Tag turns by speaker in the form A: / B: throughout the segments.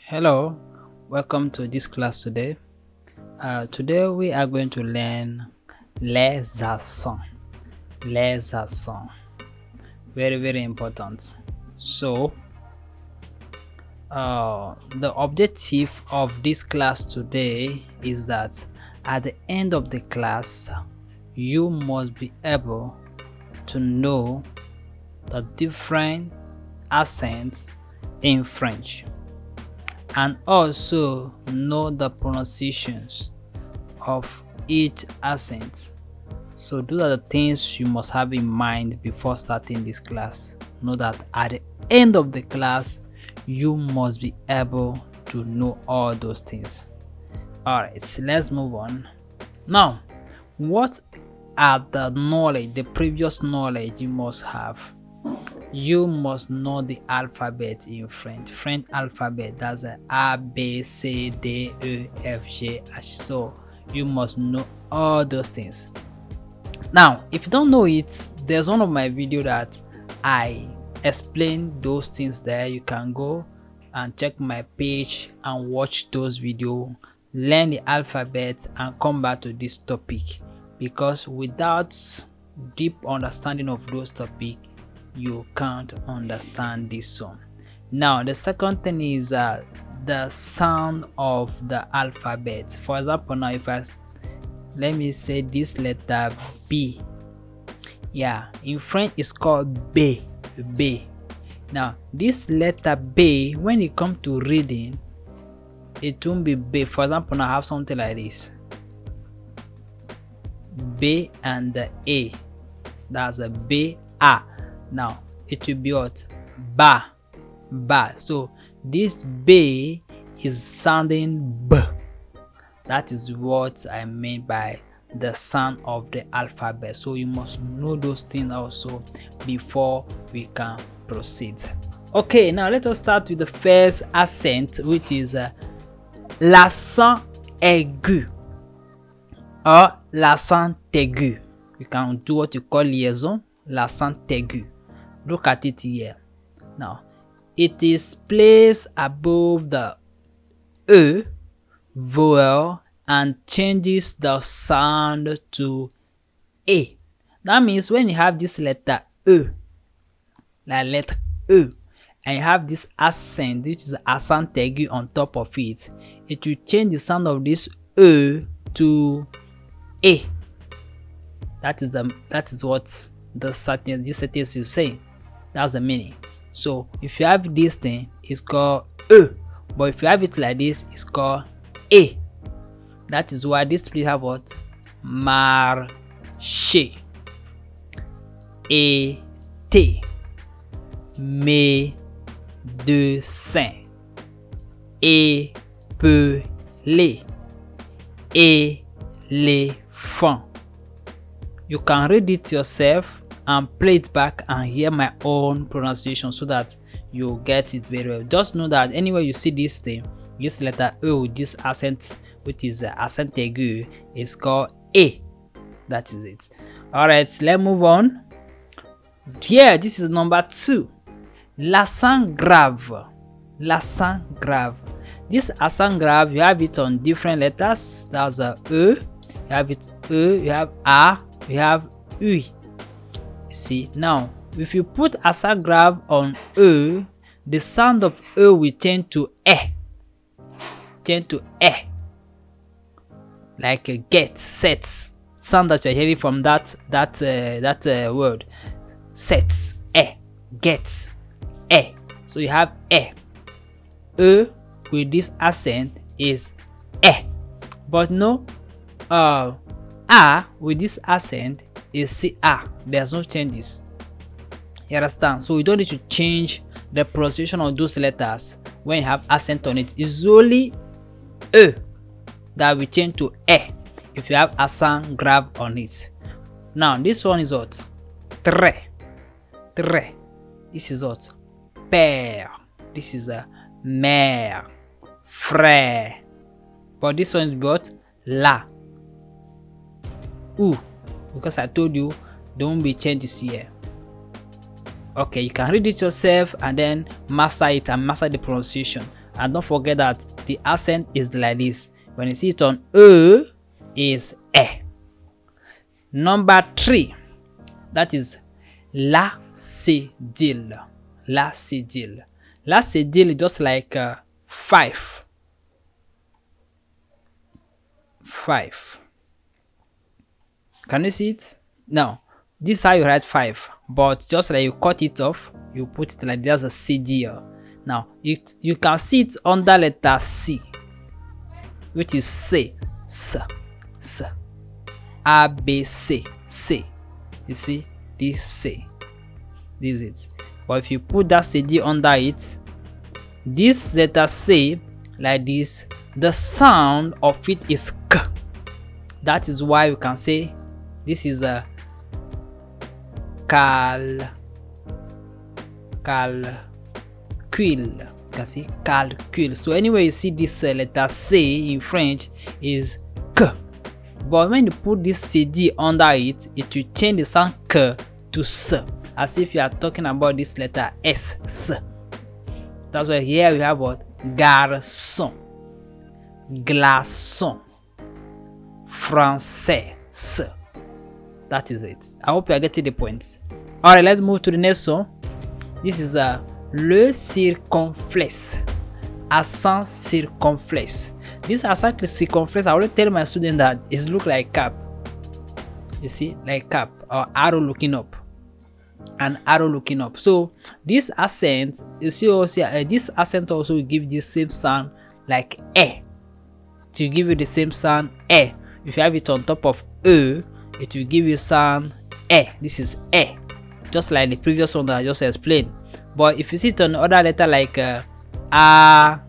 A: Hello, welcome to this class today. Today we are going to learn les accents. Les accents, very important. So, the objective of this class today is that at the end of the class, you must be able to know the different accents in French and also know the pronunciations of each accent. So those are the things you must have in mind before starting this class. Know that at the end of the class you must be able to know all those things. Alright, so let's move on. Now, what are the previous knowledge you must have? You must know the alphabet in French. French alphabet, that's the A, B, C, D, E, F, G, H. So you must know all those things. Now, if you don't know it, there's one of my video that I explain those things there. You can go and check my page and watch those videos, learn the alphabet and come back to this topic, because without deep understanding of those topics you can't understand this one. Now the second thing is the sound of the alphabet. For example, now if let me say this letter B, yeah, in French it's called B. Now this letter B, when it comes to reading, it won't be B. For example, now I have something like this, B and the A, that's a B A. Now it will be what? Ba. So this B is sounding B. That is what I mean by the sound of the alphabet. So you must know those things also before we can proceed. Okay, now let us start with the first accent, which is l'accent aigu or l'accent aigu. You can do what you call liaison, l'accent aigu. Look at it here. Now it is placed above the E vowel and changes the sound to A. That means when you have this letter E, like letter E, and you have this accent, which is accent aigu on top of it, it will change the sound of this E to A. That is what this sentence is saying. That's the meaning. So if you have this thing, it's called E, but if you have it like this, it's called A. That is why this place have what? Marcher, été, médecin, épeler, éléphant. You can read it yourself and play it back and hear my own pronunciation so that you get it very well. Just know that anywhere you see this thing, this letter E with this accent, which is accent aigu, is called A. That is it. Alright, let's move on. Here, this is number 2. L'accent grave. L'accent grave. This accent grave, you have it on different letters. That's a E. You have it E, you have A, you have U. See, now if you put accent grave on E, the sound of E will change to E. Like a get, set sound that you're hearing from that word. Set, get, so you have E with this accent is but no, A with this accent is CA. There's no changes. You understand? So you don't need to change the pronunciation of those letters when you have accent on it. It's only E that will change to E if you have accent grave on it. Now this one is what? Très. This is what? Père. This is a mère, frère. But this one is what? La. Ou. Because I told you don't be changes here. Okay, you can read it yourself and then master it and master the pronunciation. And don't forget that the accent is like this. When you see it on E, is E. Number 3, that is la cédille. La cédille. La cédille is just like 5. 5. Can you see it? Now, this is how you write 5, but just like you cut it off, you put it like there's a cédille. Now, you can see it under letter C, which is C, S, S, A, B, C, C. You see, this C, this is it. But if you put that CD under it, this letter C, like this, the sound of it is K. That is why you can say this is a calcul. You can see calcul. So anyway you see this letter C in French is K. But when you put this CD under it, it will change the sound K to S, as if you are talking about this letter S. S. That's why here we have what? Garçon, glaçon, français. That is it. I hope you are getting the point. Alright, let's move to the next one. This is le circonflexe. Accent circonflexe. This accent circonflexe, I already tell my student that it looks like cap. You see, like cap or arrow looking up. An arrow looking up. So this accent, you see also this accent also will give the same sound like E. To give you the same sound E. If you have it on top of E, it will give you sound E. This is E, just like the previous one that I just explained. But if you see it on other letter like A can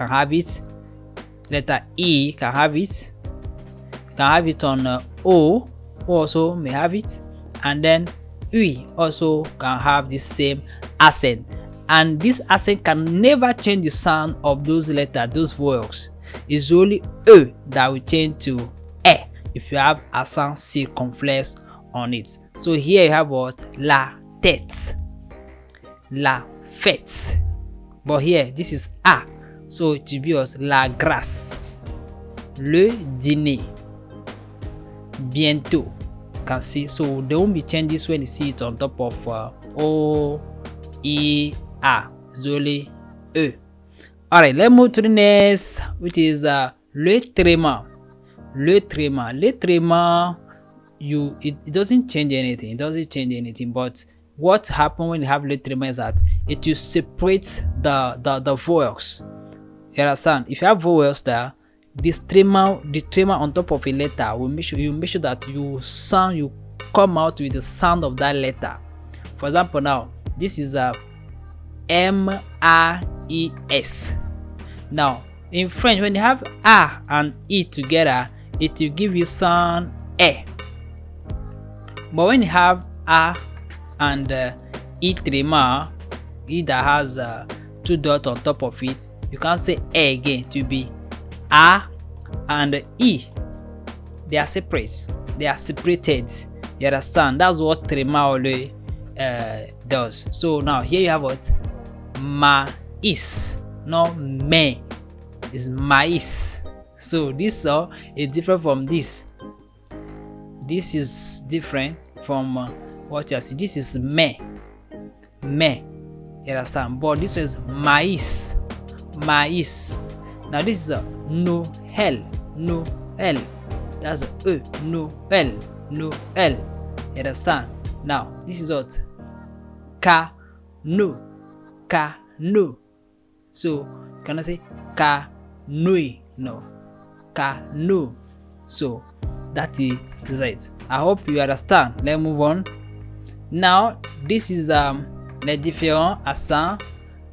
A: have it. Letter E can have it. You can have it on O also may have it, and then U also can have the same accent. And this accent can never change the sound of those letters, those vowels. It's only E that will change to E if you have accent circonflexe on it. So here you have what? La tête, la fête. But here this is A, so it will be as la grâce, le dîner, bientôt. You can see, so there won't be changes when you see it on top of O, E, A. It's only E. Alright, let's move to the next, which is le tréma. Le tréma. Le tréma, it doesn't change anything. It doesn't change anything. But what happens when you have le tréma is that it will separate the vowels. You understand? If you have vowels there, the tréma on top of a letter will make sure that you come out with the sound of that letter. For example, now this is a M-A-E-S. Now in French, when you have A and E together, it will give you sound E. But when you have A and E tréma, E that has 2 dots on top of it, you can't say E again. To be A and E, they are separate. They are separated. You understand? That's what tréma always does. So now here you have what? Mais, not me. It's mais. So this song is different from this. This is different from what you see. This is me. You understand? But this is mais. Now this is a Noël. That's a E. Noël. You understand? Now this is what? Canoe. So can I say canoe? No, canoe. So that is it. I hope you understand. Let's move on. Now this is les différents accents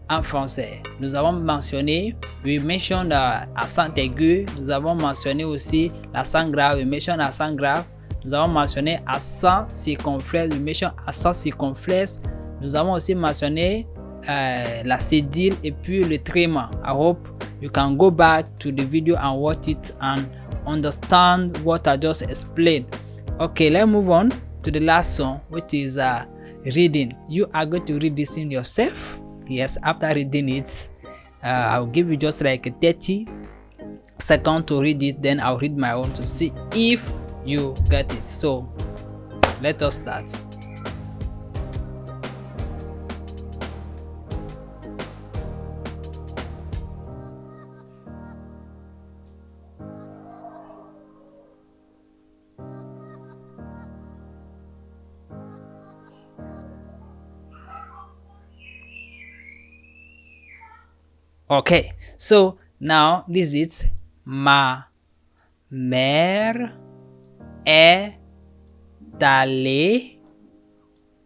A: en français. Nous avons mentionné, we mentioned accent aigu. Nous avons mentionné aussi l'accent grave. We mentioned accent grave. Nous avons mentionné accent circonflexe. We mentioned accent circonflexe. Nous avons aussi mentionné la cédille et puis le tréma. I hope you can go back to the video and watch it and understand what I just explained. Okay, let's move on to the last one, which is reading. You are going to read this in yourself. Yes, after reading it, I'll give you just like 30 seconds to read it, then I'll read my own to see if you get it. So let us start. Okay, so now this is ma mère est allée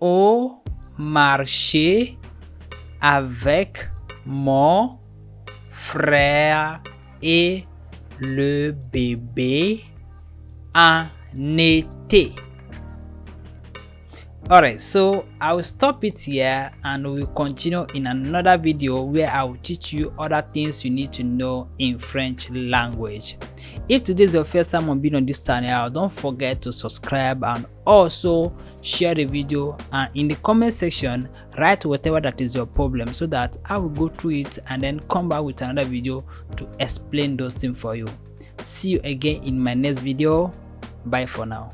A: au marché avec mon frère et le bébé en été. Alright, so I will stop it here and we will continue in another video where I will teach you other things you need to know in French language. If today is your first time on being on this channel, don't forget to subscribe and also share the video, and in the comment section write whatever that is your problem so that I will go through it and then come back with another video to explain those things for you. See you again in my next video. Bye for now.